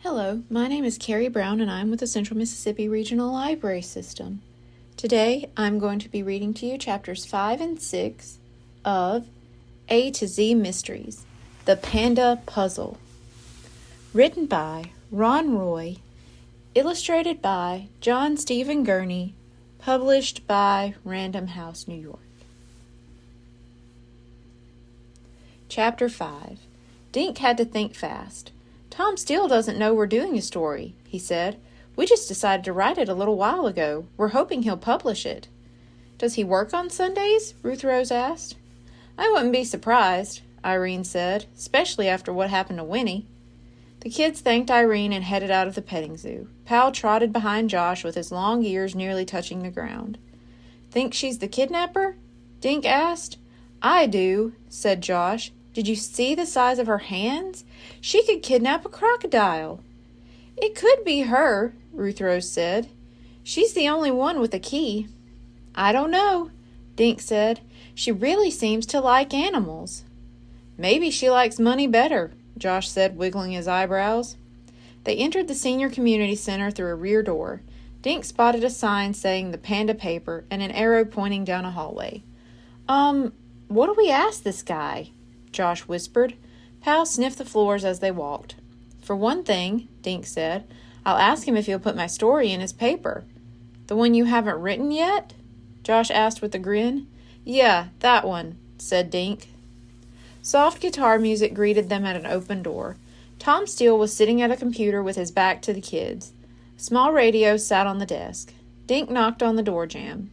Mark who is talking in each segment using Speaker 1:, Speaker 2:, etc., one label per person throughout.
Speaker 1: Hello, my name is Carrie Brown and I'm with the Central Mississippi Regional Library System. Today I'm going to be reading to you chapters 5 and 6 of A to Z Mysteries, The Panda Puzzle. Written by Ron Roy, illustrated by John Stephen Gurney, published by Random House, New York. Chapter 5. Dink had to think fast. Tom still doesn't know we're doing a story, he said. We just decided to write it a little while ago. We're hoping he'll publish it. Does he work on Sundays? Ruth Rose asked. I wouldn't be surprised, Irene said, especially after what happened to Winnie. The kids thanked Irene and headed out of the petting zoo. Pal trotted behind Josh with his long ears nearly touching the ground. Think she's the kidnapper? Dink asked. I do, said Josh. Did you see the size of her hands? She could kidnap a crocodile. It could be her, Ruth Rose said. She's the only one with a key. I don't know, Dink said. She really seems to like animals. Maybe she likes money better, Josh said, wiggling his eyebrows. They entered the senior community center through a rear door. Dink spotted a sign saying the Panda paper and an arrow pointing down a hallway. What do we ask this guy? Josh whispered. Pal sniffed the floors as they walked. For one thing, Dink said, I'll ask him if he'll put my story in his paper. The one you haven't written yet? Josh asked with a grin. Yeah, that one, said Dink. Soft guitar music greeted them at an open door. Tom Steele was sitting at a computer with his back to the kids. A small radio sat on the desk. Dink knocked on the door jamb.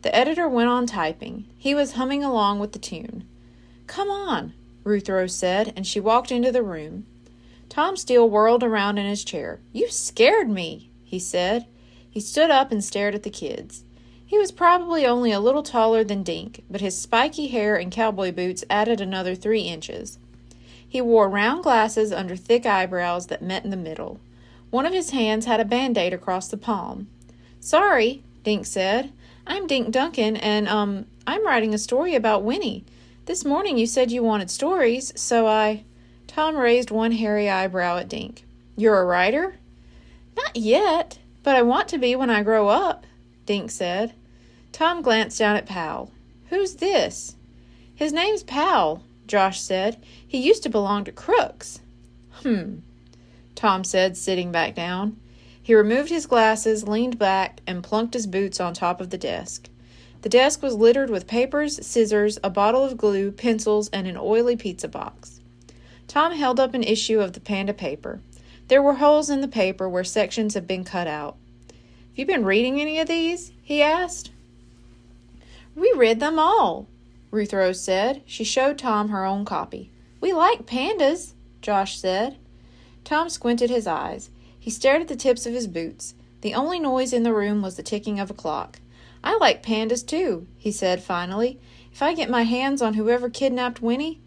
Speaker 1: The editor went on typing. He was humming along with the tune. Come on, Ruth Rose said, and she walked into the room. Tom Steele whirled around in his chair. You scared me, he said. He stood up and stared at the kids. He was probably only a little taller than Dink, but his spiky hair and cowboy boots added another 3 inches. He wore round glasses under thick eyebrows that met in the middle. One of his hands had a Band-Aid across the palm. Sorry, Dink said. I'm Dink Duncan, and, I'm writing a story about Winnie. This morning you said you wanted stories, so I... Tom raised one hairy eyebrow at Dink. You're a writer? Not yet, but I want to be when I grow up, Dink said. Tom glanced down at Pal. Who's this? His name's Pal, Josh said. He used to belong to Crooks. Tom said, sitting back down. He removed his glasses, leaned back, and plunked his boots on top of the desk. The desk was littered with papers, scissors, a bottle of glue, pencils, and an oily pizza box. Tom held up an issue of the Panda paper. There were holes in the paper where sections had been cut out. Have you been reading any of these? He asked. We read them all, Ruth Rose said. She showed Tom her own copy. We like pandas, Josh said. Tom squinted his eyes. He stared at the tips of his boots. The only noise in the room was the ticking of a clock. I like pandas too, he said finally. If I get my hands on whoever kidnapped Winnie.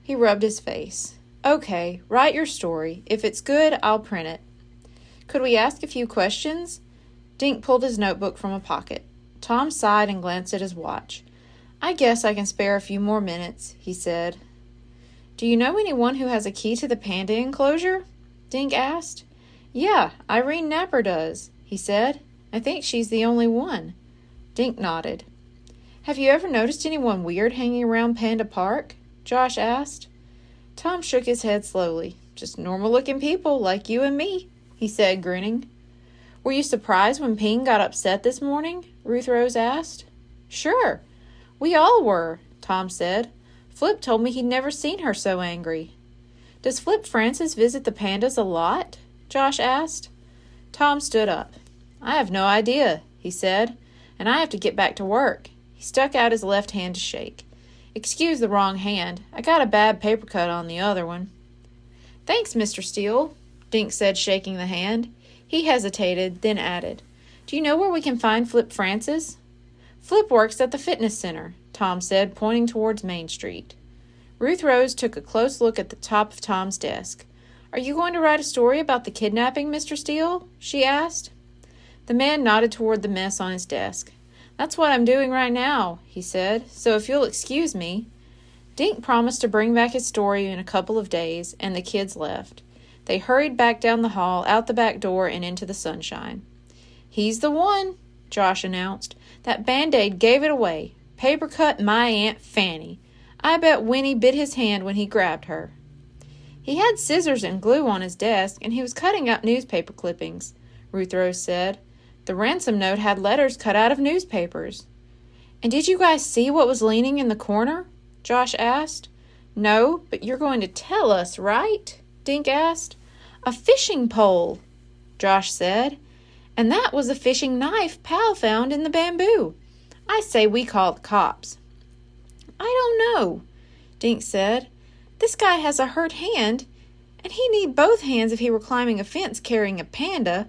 Speaker 1: He rubbed his face. Okay, write your story. If it's good, I'll print it. Could we ask a few questions? Dink pulled his notebook from a pocket. Tom sighed and glanced at his watch. I guess I can spare a few more minutes, he said. Do you know anyone who has a key to the panda enclosure? Dink asked. Yeah, Irene Napper does, he said. I think she's the only one. Dink nodded. Have you ever noticed anyone weird hanging around Panda Park? Josh asked. Tom shook his head slowly. Just normal-looking people like you and me, he said, grinning. Were you surprised when Ping got upset this morning? Ruth Rose asked. Sure. We all were, Tom said. Flip told me he'd never seen her so angry. Does Flip Francis visit the pandas a lot? Josh asked. Tom stood up. I have no idea, he said. And I have to get back to work. He stuck out his left hand to shake. Excuse the wrong hand. I got a bad paper cut on the other one. Thanks, Mr. Steele, Dink said, shaking the hand. He hesitated, then added, Do you know where we can find Flip Francis? Flip works at the fitness center, Tom said, pointing towards Main Street. Ruth Rose took a close look at the top of Tom's desk. Are you going to write a story about the kidnapping, Mr. Steele? She asked. The man nodded toward the mess on his desk. That's what I'm doing right now, he said, so if you'll excuse me. Dink promised to bring back his story in a couple of days, and the kids left. They hurried back down the hall, out the back door, and into the sunshine. "He's the one," Josh announced. "That Band-Aid gave it away. Paper cut my Aunt Fanny. I bet Winnie bit his hand when he grabbed her." "He had scissors and glue on his desk, and he was cutting up newspaper clippings," Ruth Rose said. "The ransom note had letters cut out of newspapers." "And did you guys see what was leaning in the corner?" Josh asked. "No, but you're going to tell us, right?" Dink asked. "A fishing pole," Josh said. "And that was a fishing knife Pal found in the bamboo. I say we call the cops." "I don't know," Dink said. "This guy has a hurt hand, and he'd need both hands if he were climbing a fence carrying a panda."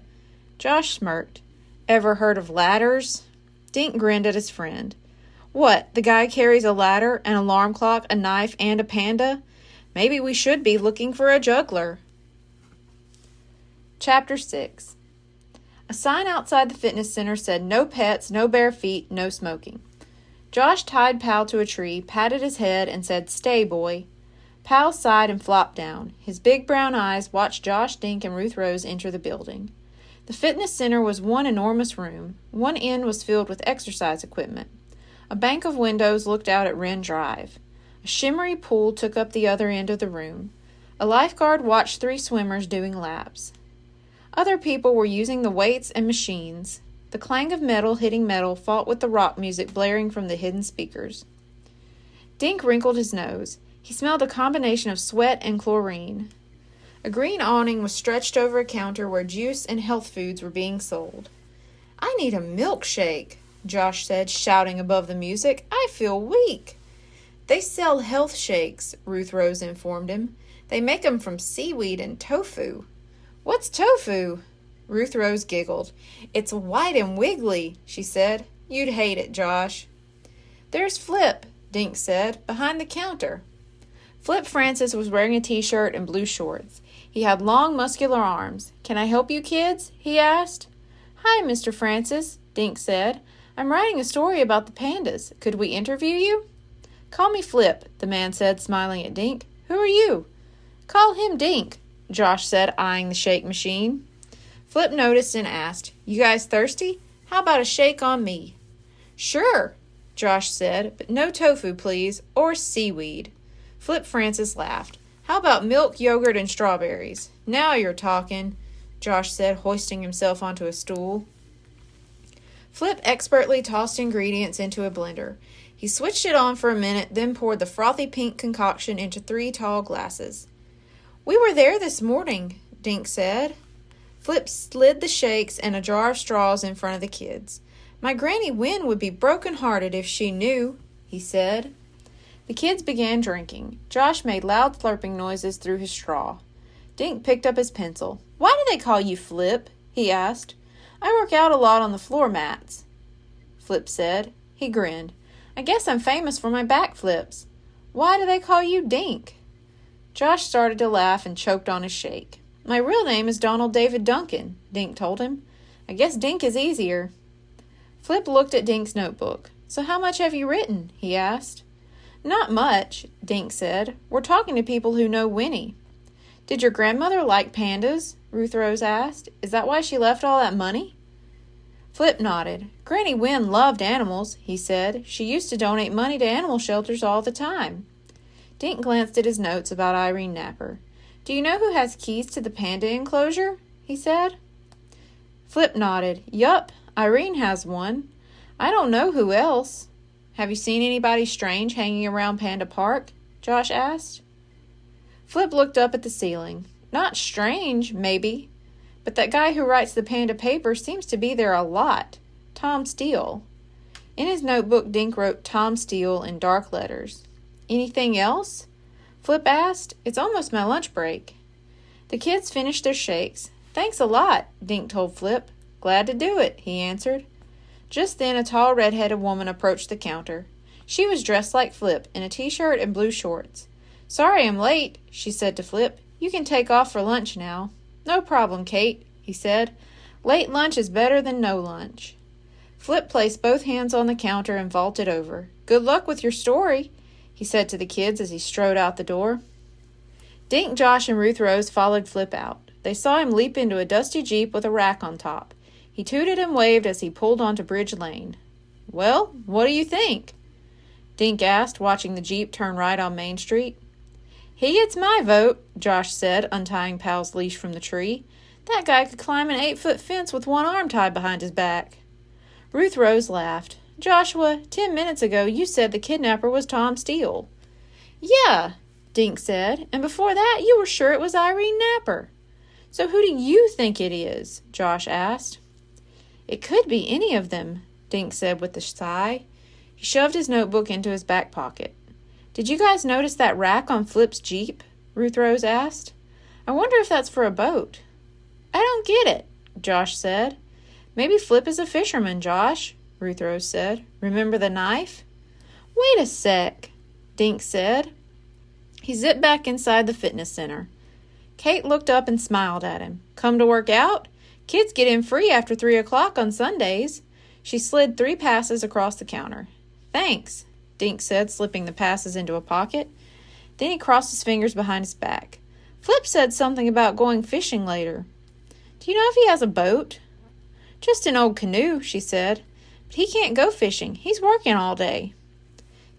Speaker 1: Josh smirked. "Ever heard of ladders?" Dink grinned at his friend. "What, the guy carries a ladder, an alarm clock, a knife, and a panda? Maybe we should be looking for a juggler." Chapter 6. A sign outside the fitness center said no pets, no bare feet, no smoking. Josh tied Pal to a tree, patted his head, and said, "Stay, boy." Pal sighed and flopped down. His big brown eyes watched Josh, Dink, and Ruth Rose enter the building. The fitness center was one enormous room. One end was filled with exercise equipment. A bank of windows looked out at Wren Drive. A shimmery pool took up the other end of the room. A lifeguard watched 3 swimmers doing laps. Other people were using the weights and machines. The clang of metal hitting metal fought with the rock music blaring from the hidden speakers. Dink wrinkled his nose. He smelled a combination of sweat and chlorine. A green awning was stretched over a counter where juice and health foods were being sold. "I need a milkshake," Josh said, shouting above the music. "I feel weak." "They sell health shakes," Ruth Rose informed him. "They make 'em from seaweed and tofu." "What's tofu?" Ruth Rose giggled. "It's white and wiggly," she said. "You'd hate it, Josh." "There's Flip," Dink said, "behind the counter." Flip Francis was wearing a t-shirt and blue shorts. He had long, muscular arms. "Can I help you, kids?" he asked. "Hi, Mr. Francis," Dink said. "I'm writing a story about the pandas. Could we interview you?" "Call me Flip," the man said, smiling at Dink. "Who are you?" "Call him Dink," Josh said, eyeing the shake machine. Flip noticed and asked, "You guys thirsty? How about a shake on me?" "Sure," Josh said, "but no tofu, please, or seaweed." Flip Francis laughed. "How about milk, yogurt, and strawberries?" "Now you're talking," Josh said, hoisting himself onto a stool. Flip expertly tossed ingredients into a blender. He switched it on for a minute, then poured the frothy pink concoction into 3 tall glasses. "We were there this morning," Dink said. Flip slid the shakes and a jar of straws in front of the kids. "My Granny Win would be broken-hearted if she knew," he said. The kids began drinking. Josh made loud slurping noises through his straw. Dink picked up his pencil. "Why do they call you Flip?" he asked. "I work out a lot on the floor mats," Flip said. He grinned. "I guess I'm famous for my back flips." "Why do they call you Dink?" Josh started to laugh and choked on his shake. "My real name is Donald David Duncan," Dink told him. "I guess Dink is easier." Flip looked at Dink's notebook. "So how much have you written?" he asked. "Not much," Dink said. "We're talking to people who know Winnie." "Did your grandmother like pandas?" Ruth Rose asked. "Is that why she left all that money?" Flip nodded. "Granny Win loved animals," he said. "She used to donate money to animal shelters all the time." Dink glanced at his notes about Irene Napper. "Do you know who has keys to the panda enclosure?" he said. Flip nodded. "Yup, Irene has one. I don't know who else." "Have you seen anybody strange hanging around Panda Park?" Josh asked. Flip looked up at the ceiling. "Not strange, maybe. But that guy who writes the Panda paper seems to be there a lot. Tom Steele." In his notebook, Dink wrote Tom Steele in dark letters. "Anything else?" Flip asked. "It's almost my lunch break." The kids finished their shakes. "Thanks a lot," Dink told Flip. "Glad to do it," he answered. Just then a tall red-headed woman approached the counter. She was dressed like Flip, in a t-shirt and blue shorts. "Sorry I'm late," she said to Flip. "You can take off for lunch now." "No problem, Kate," he said. "Late lunch is better than no lunch." Flip placed both hands on the counter and vaulted over. "Good luck with your story," he said to the kids as he strode out the door. Dink, Josh, and Ruth Rose followed Flip out. They saw him leap into a dusty Jeep with a rack on top. He tooted and waved as he pulled onto Bridge Lane. "Well, what do you think?" Dink asked, watching the Jeep turn right on Main Street. "He gets my vote," Josh said, untying Pal's leash from the tree. "That guy could climb an 8-foot fence with one arm tied behind his back." Ruth Rose laughed. "Joshua, 10 minutes ago you said the kidnapper was Tom Steele." "Yeah," Dink said, "and before that you were sure it was Irene Napper." "So who do you think it is?" Josh asked. "It could be any of them," Dink said with a sigh. He shoved his notebook into his back pocket. "Did you guys notice that rack on Flip's Jeep?" Ruth Rose asked. "I wonder if that's for a boat." "I don't get it," Josh said. "Maybe Flip is a fisherman, Josh," Ruth Rose said. "Remember the knife?" "Wait a sec," Dink said. He zipped back inside the fitness center. Kate looked up and smiled at him. "Come to work out? Kids get in free after 3 o'clock on Sundays." She slid 3 passes across the counter. "Thanks," Dink said, slipping the passes into a pocket. Then he crossed his fingers behind his back. "Flip said something about going fishing later. Do you know if he has a boat?" "Just an old canoe," she said. "But he can't go fishing. He's working all day."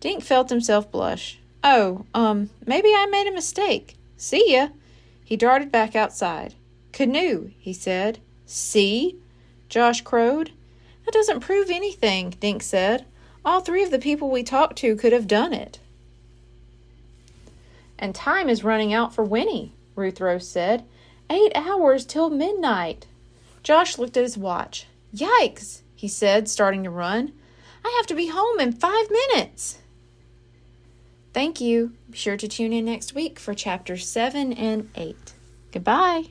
Speaker 1: Dink felt himself blush. "Oh, maybe I made a mistake. See ya." He darted back outside. "Canoe," he said. "See?" Josh crowed. "That doesn't prove anything," Dink said. "All 3 of the people we talked to could have done it." "And time is running out for Winnie," Ruth Rose said. 8 hours till midnight." Josh looked at his watch. "Yikes," he said, starting to run. "I have to be home in 5 minutes." Thank you. Be sure to tune in next week for chapters 7 and 8. Goodbye.